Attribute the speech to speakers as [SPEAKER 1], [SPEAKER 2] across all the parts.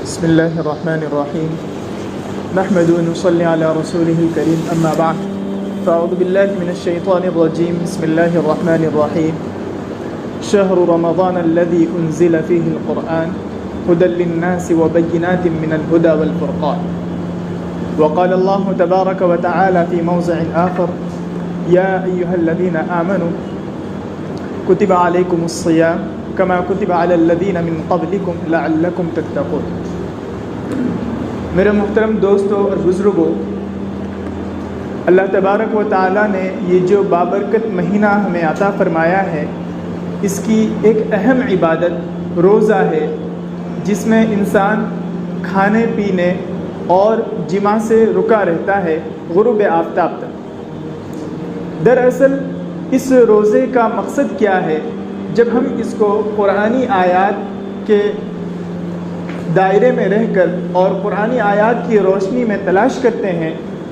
[SPEAKER 1] بسم الله الرحمن الرحيم نحمد ونصلي على رسوله الكريم أما بعد فأعوذ بالله من الشيطان الرجيم بسم الله الرحمن الرحيم شهر رمضان الذي أنزل فيه القرآن هدى للناس وبينات من الهدى والفرقان وقال الله تبارك وتعالى في موضع آخر يا أيها الذين آمنوا كتب عليكم الصيام كما كتب على الذين من قبلكم لعلكم تتقون. میرے محترم دوستوں اور بزرگوں، اللہ تبارک و تعالیٰ نے یہ جو بابرکت مہینہ ہمیں عطا فرمایا ہے، اس کی ایک اہم عبادت روزہ ہے، جس میں انسان کھانے پینے اور جماع سے رکا رہتا ہے غروب آفتاب تک۔ دراصل اس روزے کا مقصد کیا ہے؟ جب ہم اس کو قرآنی آیات کے دائرے میں رہ کر اور قرآنی آیات کی روشنی میں تلاش کرتے ہیں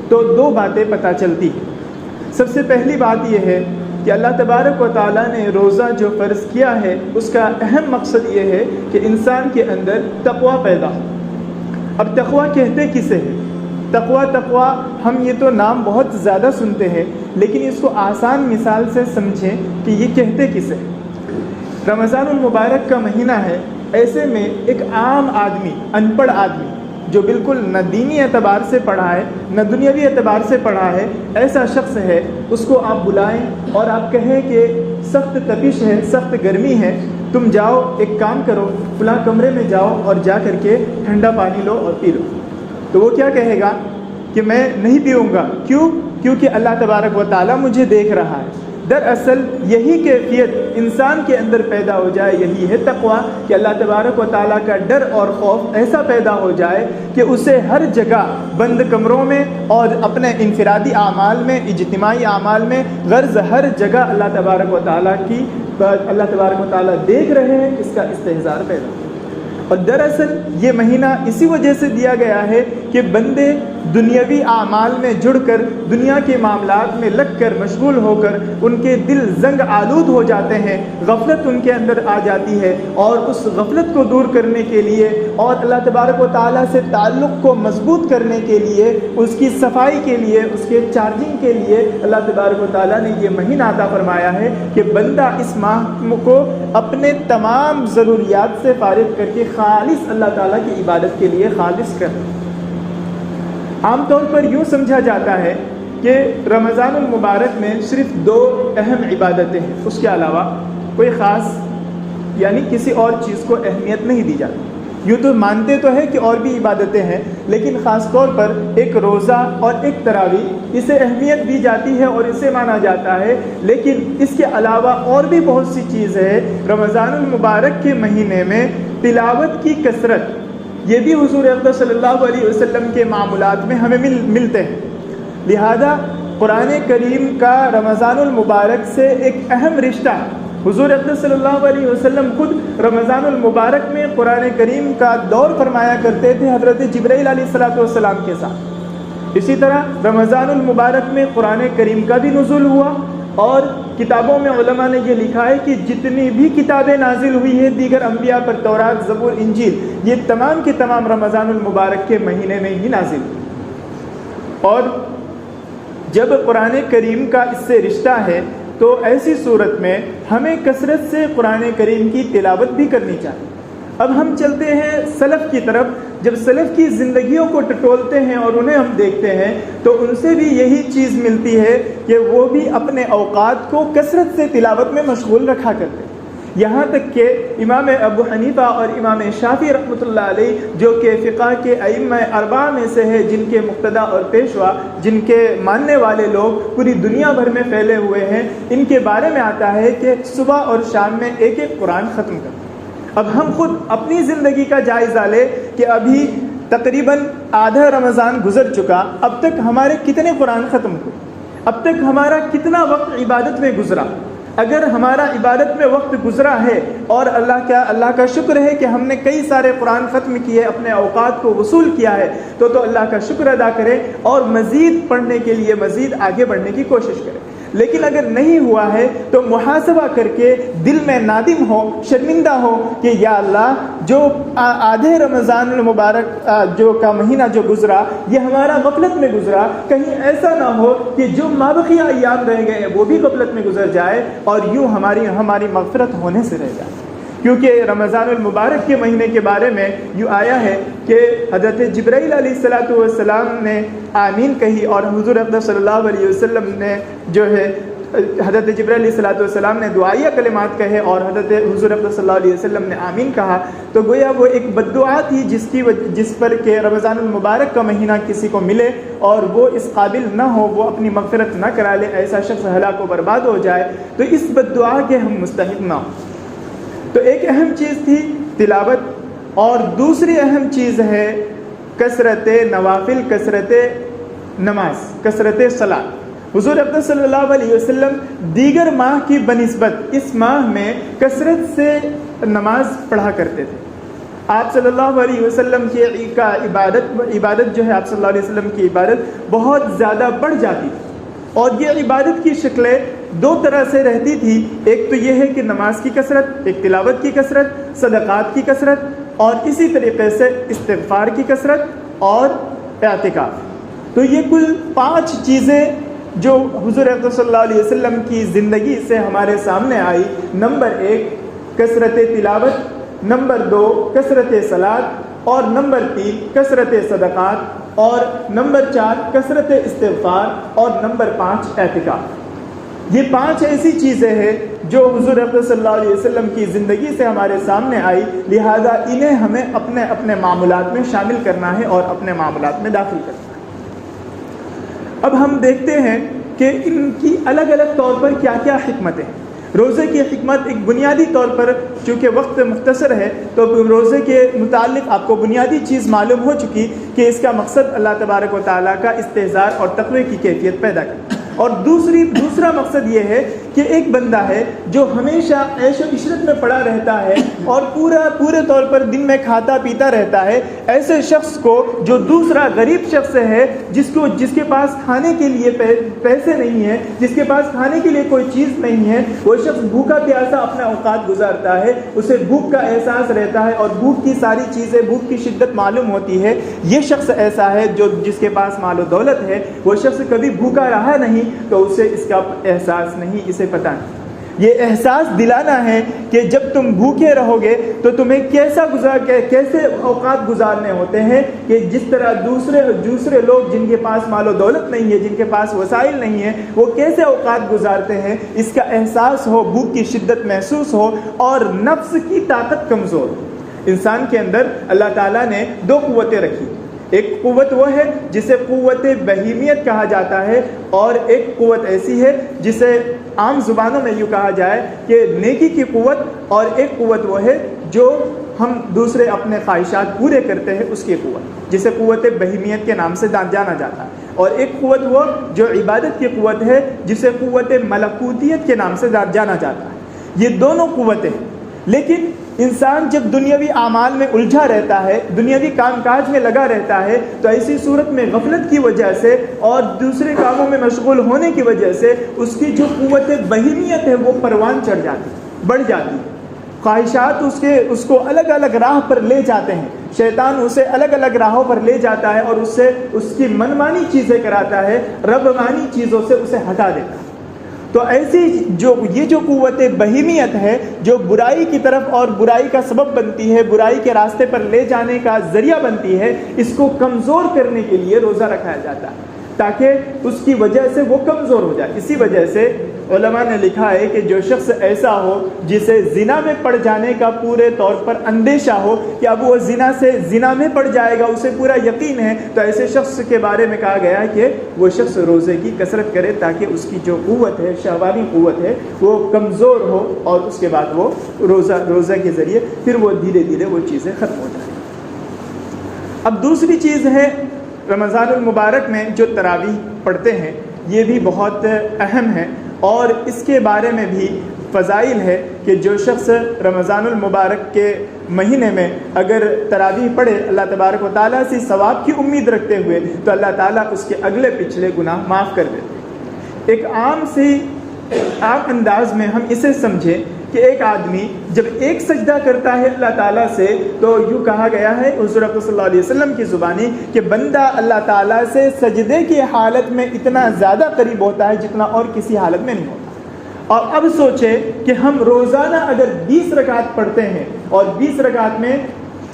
[SPEAKER 1] تو دو باتیں پتہ چلتی ہیں۔ سب سے پہلی بات یہ ہے کہ اللہ تبارک و تعالیٰ نے روزہ جو فرض کیا ہے، اس کا اہم مقصد یہ ہے کہ انسان کے اندر تقوی پیدا ہو۔ اب تقوی کہتے کسے ہیں؟ تقوی ہم یہ تو نام بہت زیادہ سنتے ہیں، لیکن اس کو آسان مثال سے سمجھیں کہ یہ کہتے کسے ہیں۔ رمضان المبارک کا مہینہ ہے، ایسے میں ایک عام آدمی، ان پڑھ آدمی جو بالکل نہ دینی اعتبار سے پڑھا ہے نہ دنیاوی اعتبار سے پڑھا ہے، ایسا شخص ہے، اس کو آپ بلائیں اور آپ کہیں کہ سخت تپش ہے، سخت گرمی ہے، تم جاؤ ایک کام کرو، فلاں کمرے میں جاؤ اور جا کر کے ٹھنڈا پانی لو اور پی لو، تو وہ کیا کہے گا کہ میں نہیں پیوں گا۔ کیوں؟ کیونکہ اللہ تبارک و تعالیٰ مجھے دیکھ رہا ہے۔ دراصل یہی کیفیت انسان کے اندر پیدا ہو جائے، یہی ہے تقوی، کہ اللہ تبارک و تعالیٰ کا ڈر اور خوف ایسا پیدا ہو جائے کہ اسے ہر جگہ بند کمروں میں اور اپنے انفرادی اعمال میں، اجتماعی اعمال میں، غرض ہر جگہ اللہ تبارک و تعالیٰ دیکھ رہے ہیں، اس کا استحضار پیدا ہو۔ اور دراصل یہ مہینہ اسی وجہ سے دیا گیا ہے کہ بندے دنیاوی اعمال میں جڑ کر، دنیا کے معاملات میں لگ کر، مشغول ہو کر ان کے دل زنگ آلود ہو جاتے ہیں، غفلت ان کے اندر آ جاتی ہے، اور اس غفلت کو دور کرنے کے لیے اور اللہ تبارک و تعالیٰ سے تعلق کو مضبوط کرنے کے لیے، اس کی صفائی کے لیے، اس کے چارجنگ کے لیے اللہ تبارک و تعالیٰ نے یہ مہینہ عطا فرمایا ہے کہ بندہ اس ماہ کو اپنے تمام ضروریات سے فارغ کر کے خالص اللہ تعالیٰ کی عبادت کے لیے خالص کر۔ عام طور پر یوں سمجھا جاتا ہے کہ رمضان المبارک میں صرف دو اہم عبادتیں ہیں، اس کے علاوہ کوئی خاص یعنی کسی اور چیز کو اہمیت نہیں دی جاتی۔ یوں تو مانتے تو ہے کہ اور بھی عبادتیں ہیں، لیکن خاص طور پر ایک روزہ اور ایک تراویح، اسے اہمیت دی جاتی ہے اور اسے مانا جاتا ہے، لیکن اس کے علاوہ اور بھی بہت سی چیز ہے۔ رمضان المبارک کے مہینے میں تلاوت کی کثرت، یہ بھی حضور اقدس صلی اللہ علیہ وسلم کے معمولات میں ہمیں ملتے ہیں، لہذا قرآن کریم کا رمضان المبارک سے ایک اہم رشتہ ہے۔ حضور اقدس صلی اللہ علیہ وسلم خود رمضان المبارک میں قرآن کریم کا دور فرمایا کرتے تھے حضرت جبرائیل علیہ السلام کے ساتھ۔ اسی طرح رمضان المبارک میں قرآن کریم کا بھی نزول ہوا، اور کتابوں میں علماء نے یہ لکھا ہے کہ جتنی بھی کتابیں نازل ہوئی ہیں دیگر انبیاء پر، تورات، زبور، انجیل، یہ تمام کے تمام رمضان المبارک کے مہینے میں ہی نازل ہوئی۔ اور جب قرآن کریم کا اس سے رشتہ ہے تو ایسی صورت میں ہمیں کثرت سے قرآن کریم کی تلاوت بھی کرنی چاہیے۔ اب ہم چلتے ہیں سلف کی طرف۔ جب سلف کی زندگیوں کو ٹٹولتے ہیں اور انہیں ہم دیکھتے ہیں تو ان سے بھی یہی چیز ملتی ہے کہ وہ بھی اپنے اوقات کو کثرت سے تلاوت میں مشغول رکھا کرتے ہیں، یہاں تک کہ امام ابو حنیفہ اور امام شافعی رحمۃ اللہ علیہ، جو کہ فقہ کے ائمہ اربعہ میں سے ہے، جن کے مقتدا اور پیشوا، جن کے ماننے والے لوگ پوری دنیا بھر میں پھیلے ہوئے ہیں، ان کے بارے میں آتا ہے کہ صبح اور شام میں ایک ایک قرآن ختم کرتے ہیں۔ اب ہم خود اپنی زندگی کا جائزہ لیں کہ ابھی تقریباً آدھا رمضان گزر چکا، اب تک ہمارے کتنے قرآن ختم ہوئے، اب تک ہمارا کتنا وقت عبادت میں گزرا۔ اگر ہمارا عبادت میں وقت گزرا ہے اور اللہ کا شکر ہے کہ ہم نے کئی سارے قرآن ختم کیے، اپنے اوقات کو وصول کیا ہے، تو اللہ کا شکر ادا کریں اور مزید پڑھنے کے لیے مزید آگے بڑھنے کی کوشش کریں۔ لیکن اگر نہیں ہوا ہے تو محاسبہ کر کے دل میں نادم ہو، شرمندہ ہو کہ یا اللہ جو آدھے رمضان المبارک جو کا مہینہ جو گزرا یہ ہمارا غفلت میں گزرا، کہیں ایسا نہ ہو کہ جو مابقی ایام رہ گئے وہ بھی غفلت میں گزر جائے اور یوں ہماری مغفرت ہونے سے رہ جائے۔ کیونکہ رمضان المبارک کے مہینے کے بارے میں یوں آیا ہے کہ حضرت جبرائیل علیہ السلام نے آمین کہی اور حضور اقدس صلی اللہ علیہ وسلم نے جو ہے حضرت جبرائیل علیہ السلام نے دعائیہ کلمات کہے اور حضرت حضور اقدس صلی اللہ علیہ وسلم نے آمین کہا، تو گویا وہ ایک بد دعا تھی جس پر کہ رمضان المبارک کا مہینہ کسی کو ملے اور وہ اس قابل نہ ہو، وہ اپنی مغفرت نہ کرا لے، ایسا شخص ہلاک و برباد ہو جائے، تو اس بد دعا کے ہم مستحق نہ ہوں۔ تو ایک اہم چیز تھی تلاوت، اور دوسری اہم چیز ہے کثرت نوافل، کثرت نماز، کثرت صلاۃ۔ حضور اقدس صلی اللہ علیہ وسلم دیگر ماہ کی بنسبت اس ماہ میں کثرت سے نماز پڑھا کرتے تھے۔ آپ صلی اللہ علیہ وسلم کی عبادت جو ہے آپ صلی اللہ علیہ وسلم کی عبادت بہت زیادہ بڑھ جاتی تھی، اور یہ عبادت کی شکلیں دو طرح سے رہتی تھی۔ ایک تو یہ ہے کہ نماز کی کثرت، ایک تلاوت کی کثرت، صدقات کی کثرت، اور اسی طریقے سے استغفار کی کثرت اور اعتکاف۔ تو یہ کل 5 چیزیں جو حضور اقدس صلی اللہ علیہ وسلم کی زندگی سے ہمارے سامنے آئی۔ نمبر 1 کثرت تلاوت، نمبر 2 کثرت صلاۃ، اور نمبر 3 کثرت صدقات، اور نمبر 4 کثرت استغفار، اور نمبر 5 اعتکاف۔ یہ 5 ایسی چیزیں ہیں جو حضور اقدس صلی اللہ علیہ وسلم کی زندگی سے ہمارے سامنے آئی، لہذا انہیں ہمیں اپنے معمولات میں شامل کرنا ہے اور اپنے معمولات میں داخل کرنا ہے۔ اب ہم دیکھتے ہیں کہ ان کی الگ الگ طور پر کیا کیا حکمتیں ہیں۔ روزے کی حکمت ایک بنیادی طور پر، چونکہ وقت مختصر ہے تو روزے کے متعلق آپ کو بنیادی چیز معلوم ہو چکی کہ اس کا مقصد اللہ تبارک و تعالیٰ کا استحضار اور تقوی کی کیفیت پیدا کرنا، اور دوسرا مقصد یہ ہے کہ ایک بندہ ہے جو ہمیشہ عیش و عشرت میں پڑا رہتا ہے اور پورے طور پر دن میں کھاتا پیتا رہتا ہے، ایسے شخص کو جو دوسرا غریب شخص ہے جس کے پاس کھانے کے لیے پیسے نہیں ہیں، جس کے پاس کھانے کے لیے کوئی چیز نہیں ہے، وہ شخص بھوکا پیاسا اپنے اوقات گزارتا ہے، اسے بھوک کا احساس رہتا ہے اور بھوک کی ساری چیزیں، بھوک کی شدت معلوم ہوتی ہے۔ یہ شخص ایسا ہے جس کے پاس مال و دولت ہے، وہ شخص کبھی بھوکا رہا نہیں تو اسے اس کا احساس نہیں، اسے پتہ نہیں۔ یہ احساس دلانا ہے کہ جب تم بھوکے رہو گے تو تمہیں کیسے اوقات گزارنے ہوتے ہیں، کہ جس طرح دوسرے لوگ جن کے پاس مال و دولت نہیں ہے، جن کے پاس وسائل نہیں ہیں، وہ کیسے اوقات گزارتے ہیں، اس کا احساس ہو، بھوک کی شدت محسوس ہو اور نفس کی طاقت کمزور ہو۔ انسان کے اندر اللہ تعالیٰ نے 2 قوتیں رکھی، ایک قوت وہ ہے جسے قوت بہیمیت کہا جاتا ہے، اور ایک قوت ایسی ہے جسے عام زبانوں میں یوں کہا جائے کہ نیکی کی قوت، اور ایک قوت وہ ہے جو ہم دوسرے اپنے خواہشات پورے کرتے ہیں، اس کی قوت، جسے قوت بہیمیت کے نام سے جانا جاتا ہے، اور ایک قوت وہ جو عبادت کی قوت ہے جسے قوت ملکوتیت کے نام سے جانا جاتا ہے۔ یہ دونوں قوتیں، لیکن انسان جب دنیاوی اعمال میں الجھا رہتا ہے، دنیاوی کام کاج میں لگا رہتا ہے، تو ایسی صورت میں غفلت کی وجہ سے اور دوسرے کاموں میں مشغول ہونے کی وجہ سے اس کی جو قوت بہیمیت ہے وہ پروان چڑھ جاتی، بڑھ جاتی، خواہشات اس کو الگ الگ راہ پر لے جاتے ہیں، شیطان اسے الگ الگ راہوں پر لے جاتا ہے اور اس کی منمانی چیزیں کراتا ہے، رب مانی چیزوں سے اسے ہٹا دیتا ہے۔ تو ایسی یہ جو قوت بہیمیت ہے جو برائی کی طرف اور برائی کا سبب بنتی ہے، برائی کے راستے پر لے جانے کا ذریعہ بنتی ہے، اس کو کمزور کرنے کے لیے روزہ رکھایا جاتا ہے تاکہ اس کی وجہ سے وہ کمزور ہو جائے۔ اسی وجہ سے علماء نے لکھا ہے کہ جو شخص ایسا ہو جسے زنا میں پڑ جانے کا پورے طور پر اندیشہ ہو کہ اب وہ زنا میں پڑ جائے گا، اسے پورا یقین ہے، تو ایسے شخص کے بارے میں کہا گیا ہے کہ وہ شخص روزے کی کثرت کرے تاکہ اس کی جو قوت ہے، شہوانی قوت ہے، وہ کمزور ہو، اور اس کے بعد وہ روزہ کے ذریعے پھر وہ دھیرے دھیرے وہ چیزیں ختم ہو جائیں۔ اب دوسری چیز ہے رمضان المبارک میں جو تراویح پڑھتے ہیں، یہ بھی بہت اہم ہے، اور اس کے بارے میں بھی فضائل ہے کہ جو شخص رمضان المبارک کے مہینے میں اگر تراویح پڑھے اللہ تبارک و تعالیٰ سے ثواب کی امید رکھتے ہوئے، تو اللہ تعالیٰ اس کے اگلے پچھلے گناہ معاف کر دیتے ہیں۔ ایک عام انداز میں ہم اسے سمجھیں کہ ایک آدمی جب ایک سجدہ کرتا ہے اللہ تعالیٰ سے تو یوں کہا گیا ہے حضور صلی اللہ علیہ وسلم کی زبانی کہ بندہ اللہ تعالیٰ سے سجدے کی حالت میں اتنا زیادہ قریب ہوتا ہے جتنا اور کسی حالت میں نہیں ہوتا۔ اور اب سوچیں کہ ہم روزانہ اگر 20 رکعت پڑھتے ہیں اور 20 رکعت میں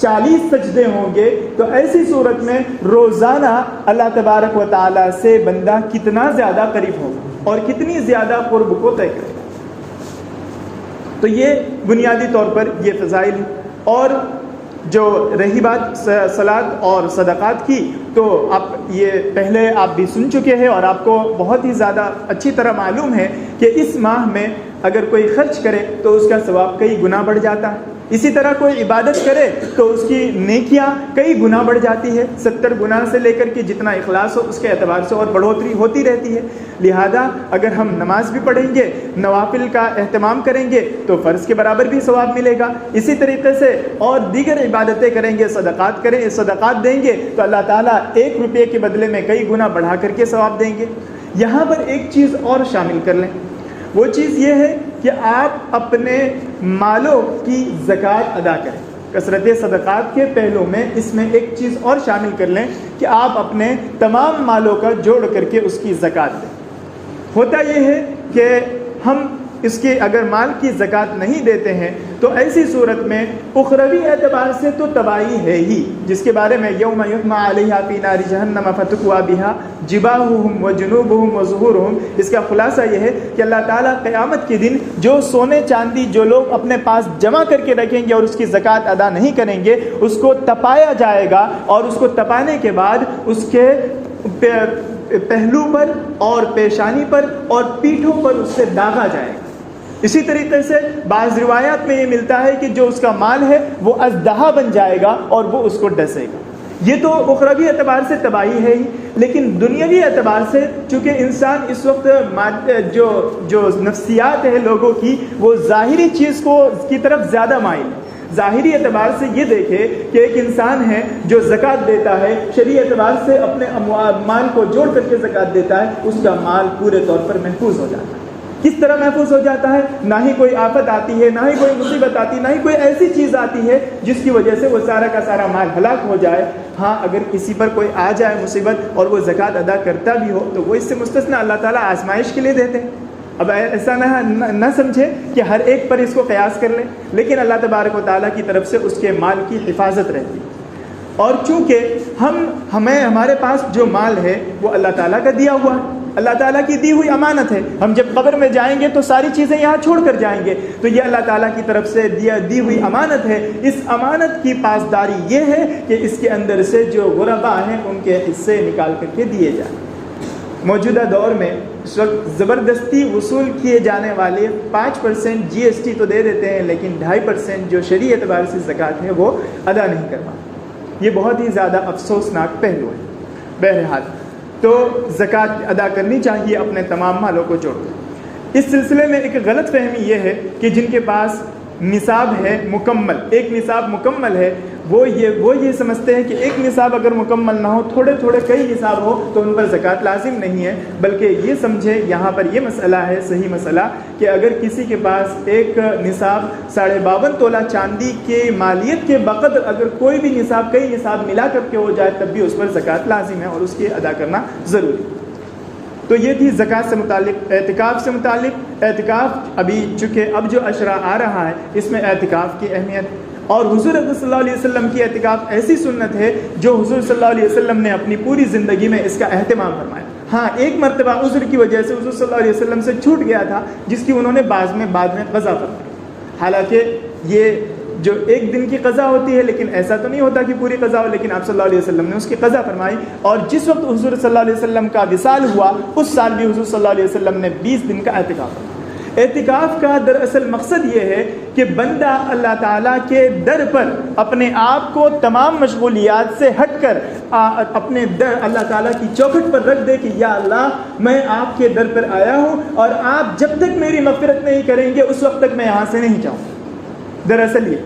[SPEAKER 1] 40 سجدے ہوں گے تو ایسی صورت میں روزانہ اللہ تبارک و تعالیٰ سے بندہ کتنا زیادہ قریب ہوگا اور کتنی زیادہ قرب کو طے کرے گا۔ تو یہ بنیادی طور پر یہ فضائل ہیں۔ اور جو رہی بات صلاۃ اور صدقات کی تو آپ یہ پہلے آپ بھی سن چکے ہیں اور آپ کو بہت ہی زیادہ اچھی طرح معلوم ہے کہ اس ماہ میں اگر کوئی خرچ کرے تو اس کا ثواب کئی گنا بڑھ جاتا ہے، اسی طرح کوئی عبادت کرے تو اس کی نیکیاں کئی گنا بڑھ جاتی ہے، 70 گنا سے لے کر کے جتنا اخلاص ہو اس کے اعتبار سے اور بڑھوتری ہوتی رہتی ہے۔ لہذا اگر ہم نماز بھی پڑھیں گے، نوافل کا اہتمام کریں گے تو فرض کے برابر بھی ثواب ملے گا، اسی طریقے سے اور دیگر عبادتیں کریں گے، صدقات دیں گے تو اللہ تعالیٰ 1 روپے کے بدلے میں کئی گنا بڑھا کر کے ثواب دیں گے۔ یہاں پر ایک چیز اور شامل کر لیں، وہ چیز یہ ہے کہ آپ اپنے مالوں کی زکوٰۃ ادا کریں۔ کثرت صدقات کے پہلو میں اس میں ایک چیز اور شامل کر لیں کہ آپ اپنے تمام مالوں کا جوڑ کر کے اس کی زکوٰۃ دیں۔ ہوتا یہ ہے کہ ہم اس کے اگر مال کی زکوٰۃ نہیں دیتے ہیں تو ایسی صورت میں اخروی اعتبار سے تو تباہی ہے ہی، جس کے بارے میں یوم یحمى علیہا فی نار جہنم فتکوی بہا جباہہم وجنوبہم وظہورہم، اس کا خلاصہ یہ ہے کہ اللہ تعالیٰ قیامت کے دن جو سونے چاندی جو لوگ اپنے پاس جمع کر کے رکھیں گے اور اس کی زکوٰۃ ادا نہیں کریں گے اس کو تپایا جائے گا، اور اس کو تپانے کے بعد اس کے پہلو پر اور پیشانی پر اور پیٹھوں پر اس سے داغا جائے گا۔ اسی طریقے سے بعض روایات میں یہ ملتا ہے کہ جو اس کا مال ہے وہ ازدہا بن جائے گا اور وہ اس کو ڈسے گا۔ یہ تو اخروی اعتبار سے تباہی ہے ہی، لیکن دنیاوی اعتبار سے چونکہ انسان اس وقت جو نفسیات ہے لوگوں کی وہ ظاہری چیز کی طرف زیادہ مائل ہے۔ ظاہری اعتبار سے یہ دیکھے کہ ایک انسان ہے جو زکوٰۃ دیتا ہے، شرعی اعتبار سے اپنے مال کو جوڑ کر کے زکوٰۃ دیتا ہے، اس کا مال پورے طور پر محفوظ ہو جاتا ہے۔ کس طرح محفوظ ہو جاتا ہے؟ نہ ہی کوئی آفت آتی ہے، نہ ہی کوئی مصیبت آتی، نہ ہی کوئی ایسی چیز آتی ہے جس کی وجہ سے وہ سارا کا سارا مال ہلاک ہو جائے۔ ہاں اگر کسی پر کوئی آ جائے مصیبت اور وہ زکوٰۃ ادا کرتا بھی ہو تو وہ اس سے مستثنا، اللہ تعالیٰ آزمائش کے لیے دیتے ہیں۔ اب ایسا نہ سمجھے کہ ہر ایک پر اس کو قیاس کر لیں، لیکن اللہ تبارک و تعالیٰ کی طرف سے اس کے مال کی حفاظت رہتی ہے۔ اور چونکہ ہمارے پاس جو مال ہے وہ اللہ تعالیٰ کا دیا ہوا ہے، اللہ تعالیٰ کی دی ہوئی امانت ہے۔ ہم جب قبر میں جائیں گے تو ساری چیزیں یہاں چھوڑ کر جائیں گے، تو یہ اللہ تعالیٰ کی طرف سے دی ہوئی امانت ہے۔ اس امانت کی پاسداری یہ ہے کہ اس کے اندر سے جو غربا ہیں ان کے حصے نکال کر کے دیے جائیں۔ موجودہ دور میں اس وقت زبردستی وصول کیے جانے والے 5% GST تو دے دیتے ہیں، لیکن 2.5% جو شرعی اعتبار سے زکوٰۃ ہے وہ ادا نہیں کرواتے۔ یہ بہت ہی زیادہ افسوسناک پہلو ہے۔ بہرحال تو زکوٰۃ ادا کرنی چاہیے اپنے تمام مالوں کو جوڑ کر۔ اس سلسلے میں ایک غلط فہمی یہ ہے کہ جن کے پاس نصاب ہے مکمل، ایک نصاب مکمل ہے، وہ یہ سمجھتے ہیں کہ ایک نصاب اگر مکمل نہ ہو، تھوڑے تھوڑے کئی نصاب ہو تو ان پر زکوٰۃ لازم نہیں ہے، بلکہ یہ سمجھے یہاں پر یہ مسئلہ ہے، صحیح مسئلہ، کہ اگر کسی کے پاس ایک نصاب 52.5 تولہ چاندی کے مالیت کے بقدر اگر کوئی بھی نصاب کئی نصاب ملا کر کے ہو جائے تب بھی اس پر زکوٰۃ لازم ہے اور اس کی ادا کرنا ضروری ہے۔ تو یہ تھی زکوٰۃ سے متعلق۔ اعتکاف سے متعلق، اعتکاف ابھی چونکہ اب جو اشرا آ رہا ہے اس میں اعتکاف کی اہمیت، اور حضور صلی اللہ علیہ وسلم کی اعتکاف ایسی سنت ہے جو حضور صلی اللہ علیہ وسلم نے اپنی پوری زندگی میں اس کا اہتمام فرمایا۔ ہاں ایک مرتبہ عذر کی وجہ سے حضور صلی اللہ علیہ وسلم سے چھوٹ گیا تھا، جس کی انہوں نے بعد میں قضا فرمائی۔ حالانکہ یہ جو ایک دن کی قضا ہوتی ہے، لیکن ایسا تو نہیں ہوتا کہ پوری قضا ہو، لیکن آپ صلی اللہ علیہ وسلم نے اس کی قضا فرمائی، اور جس وقت حضور صلی اللہ علیہ وسلم کا وصال ہوا اس سال بھی حضور صلی اللہ علیہ وسلم نے 20 دن کا اعتکاف فرمایا۔ اعتکاف کا دراصل مقصد یہ ہے کہ بندہ اللہ تعالیٰ کے در پر اپنے آپ کو تمام مشغولیات سے ہٹ کر اپنے در اللہ تعالیٰ کی چوکھٹ پر رکھ دے کہ یا اللہ میں آپ کے در پر آیا ہوں اور آپ جب تک میری مغفرت نہیں کریں گے اس وقت تک میں یہاں سے نہیں جاؤں۔ دراصل یہ،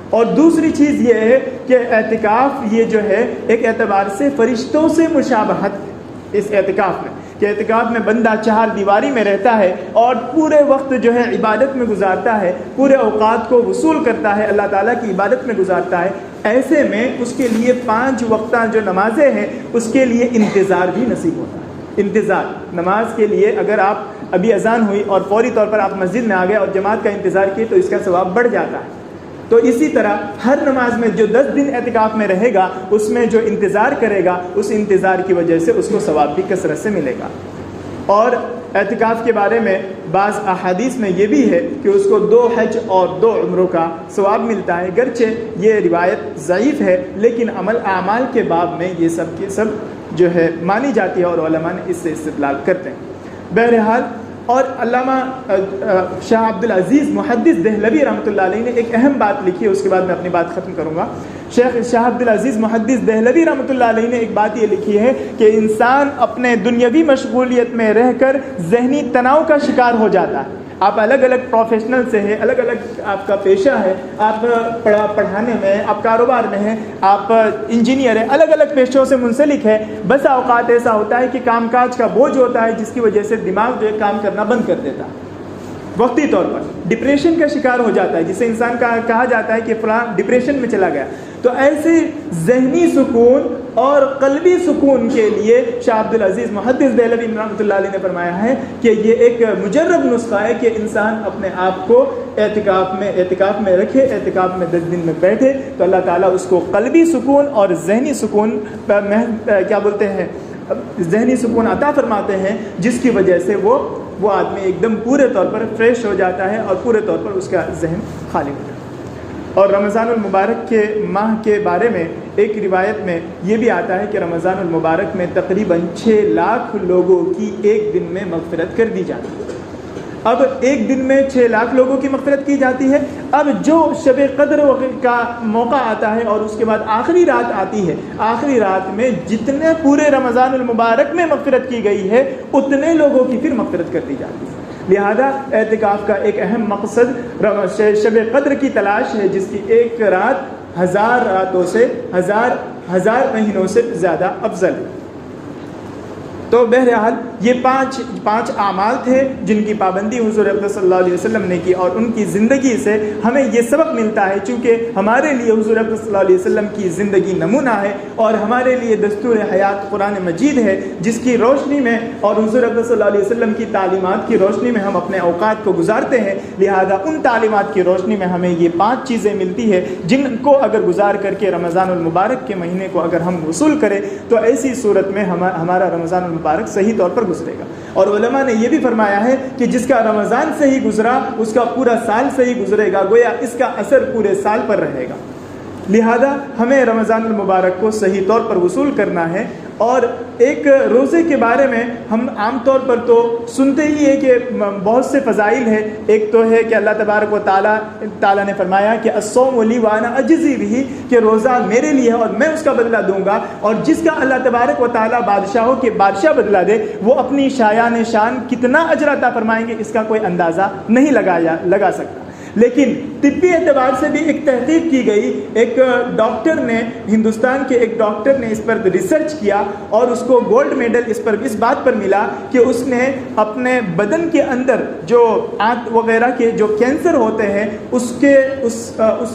[SPEAKER 1] اور دوسری چیز یہ ہے کہ اعتکاف یہ جو ہے ایک اعتبار سے فرشتوں سے مشابہت اس اعتکاف میں، کہ اعتکاف میں بندہ چہار دیواری میں رہتا ہے اور پورے وقت جو ہے عبادت میں گزارتا ہے، پورے اوقات کو وصول کرتا ہے، اللہ تعالیٰ کی عبادت میں گزارتا ہے، ایسے میں اس کے لیے 5 وقتہ جو نمازیں ہیں اس کے لیے انتظار بھی نصیب ہوتا ہے۔ انتظار نماز کے لیے، اگر آپ ابھی اذان ہوئی اور فوری طور پر آپ مسجد میں آ گئے اور جماعت کا انتظار کیے تو اس کا ثواب بڑھ جاتا ہے۔ تو اسی طرح ہر نماز میں جو 10 دن اعتکاف میں رہے گا اس میں جو انتظار کرے گا اس انتظار کی وجہ سے اس کو ثواب بھی کثرت سے ملے گا۔ اور اعتکاف کے بارے میں بعض احادیث میں یہ بھی ہے کہ اس کو 2 حج اور 2 عمروں کا ثواب ملتا ہے، گرچہ یہ روایت ضعیف ہے لیکن اعمال کے باب میں یہ سب کے سب جو ہے مانی جاتی ہے اور علماء نے اس سے استدلال کرتے ہیں۔ بہرحال، اور علامہ شاہ عبد العزیز محدث دہلوی رحمۃ اللہ علیہ نے ایک اہم بات لکھی ہے، اس کے بعد میں اپنی بات ختم کروں گا۔ شیخ شاہ عبد العزیز محدث دہلوی رحمۃ اللہ علیہ نے ایک بات یہ لکھی ہے کہ انسان اپنے دنیاوی مشغولیت میں رہ کر ذہنی تناؤ کا شکار ہو جاتا ہے۔ آپ الگ الگ پروفیشنل سے ہیں، الگ الگ آپ کا پیشہ ہے، آپ پڑھانے میں، آپ کاروبار میں ہیں، آپ انجینئر ہیں، الگ الگ پیشوں سے منسلک ہے۔ بس اوقات ایسا ہوتا ہے کہ کام کاج کا بوجھ ہوتا ہے جس کی وجہ سے دماغ جو ہے کام کرنا بند کر دیتا ہے، وقتی طور پر ڈپریشن کا شکار ہو جاتا ہے، جسے انسان کا کہا جاتا ہے کہ فلاں ڈپریشن میں چلا گیا۔ تو ایسے ذہنی سکون اور قلبی سکون کے لیے شاہ عبد العزیز محدث دہلوی رحمۃ اللہ علیہ نے فرمایا ہے کہ یہ ایک مجرب نسخہ ہے کہ انسان اپنے آپ کو اعتکاف میں رکھے، اعتکاف میں 10 دن میں بیٹھے تو اللہ تعالیٰ اس کو قلبی سکون اور ذہنی سکون ذہنی سکون عطا فرماتے ہیں، جس کی وجہ سے وہ آدمی ایک دم پورے طور پر فریش ہو جاتا ہے اور پورے طور پر اس کا ذہن خالی ہو جاتا ہے۔ اور رمضان المبارک کے ماہ کے بارے میں ایک روایت میں یہ بھی آتا ہے کہ رمضان المبارک میں تقریباً 6 لاکھ لوگوں کی ایک دن میں مغفرت کر دی جاتی ہے۔ اب ایک دن میں 6 لاکھ لوگوں کی مغفرت کی جاتی ہے۔ اب جو شب قدر کا موقع آتا ہے اور اس کے بعد آخری رات آتی ہے، آخری رات میں جتنے پورے رمضان المبارک میں مغفرت کی گئی ہے اتنے لوگوں کی پھر مغفرت کر دی جاتی ہے۔ لہذا اعتکاف کا ایک اہم مقصد شب قدر کی تلاش ہے، جس کی ایک رات 1000 راتوں سے ہزار مہینوں سے زیادہ افضل ہے۔ تو بہرحال یہ پانچ اعمال تھے جن کی پابندی حضور اقدس صلی اللہ علیہ وسلم نے کی، اور ان کی زندگی سے ہمیں یہ سبق ملتا ہے، چونکہ ہمارے لیے حضور اقدس صلی اللہ علیہ وسلم کی زندگی نمونہ ہے اور ہمارے لیے دستور حیات قرآن مجید ہے، جس کی روشنی میں اور حضور اقدس صلی اللہ علیہ وسلم کی تعلیمات کی روشنی میں ہم اپنے اوقات کو گزارتے ہیں۔ لہذا ان تعلیمات کی روشنی میں ہمیں یہ 5 چیزیں ملتی ہے جن کو اگر گزار کر کے رمضان المبارک کے مہینے کو اگر ہم وصول کریں تو ایسی صورت میں ہمارا رمضان المبارک صحیح طور پر گزرے گا۔ اور علماء نے یہ بھی فرمایا ہے کہ جس کا رمضان صحیح گزرا اس کا پورا سال صحیح گزرے گا، گویا اس کا اثر پورے سال پر رہے گا۔ لہذا ہمیں رمضان المبارک کو صحیح طور پر وصول کرنا ہے۔ اور ایک روزے کے بارے میں ہم عام طور پر تو سنتے ہی ہیں کہ بہت سے فضائل ہیں۔ ایک تو ہے کہ اللہ تبارک و تعالیٰ نے فرمایا کہ الصوم لی وانا اجزی بہ، کہ روزہ میرے لیے ہے اور میں اس کا بدلہ دوں گا۔ اور جس کا اللہ تبارک و تعالیٰ بادشاہوں کے بادشاہ بدلہ دے وہ اپنی شایان شان کتنا اجر عطا فرمائیں گے اس کا کوئی اندازہ نہیں لگا سکتا۔ لیکن طبی اعتبار سے بھی ایک تحقیق کی گئی، ایک ڈاکٹر نے، ہندوستان کے ایک ڈاکٹر نے اس پر ریسرچ کیا اور اس کو گولڈ میڈل اس بات پر ملا کہ اس نے اپنے بدن کے اندر جو آنت وغیرہ کے جو کینسر ہوتے ہیں اس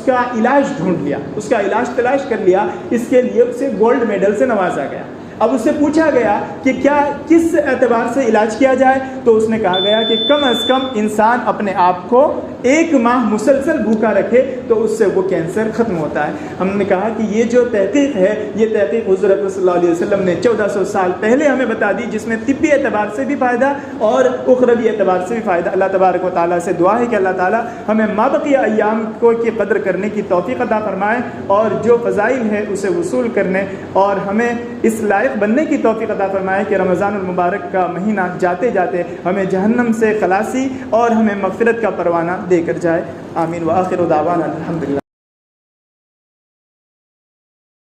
[SPEAKER 1] کا علاج ڈھونڈ لیا، اس کا علاج تلاش کر لیا، اس کے لیے اسے گولڈ میڈل سے نوازا گیا۔ اب اس سے پوچھا گیا کہ کیا کس اعتبار سے علاج کیا جائے، تو اس نے کہا گیا کہ کم از کم انسان اپنے آپ کو 1 ماہ مسلسل بھوکا رکھے تو اس سے وہ کینسر ختم ہوتا ہے۔ ہم نے کہا کہ یہ جو تحقیق ہے یہ تحقیق حضور اکرم صلی اللہ علیہ وسلم نے 1400 سال پہلے ہمیں بتا دی، جس میں طبی اعتبار سے بھی فائدہ اور اخروی اعتبار سے بھی فائدہ۔ اللہ تبارک و تعالیٰ سے دعا ہے کہ اللہ تعالیٰ ہمیں مابقی ایام کی قدر کرنے کی توفیق عطا فرمائے اور جو فضائل ہے اسے وصول کرنے اور ہمیں اس لائق بننے کی توفیق عطا فرمائے کہ رمضان المبارک کا مہینہ جاتے جاتے ہمیں جہنم سے خلاصی اور ہمیں مغفرت کا پروانہ دے کر جائے۔ آمین وآخر دعوانا الحمدللہ۔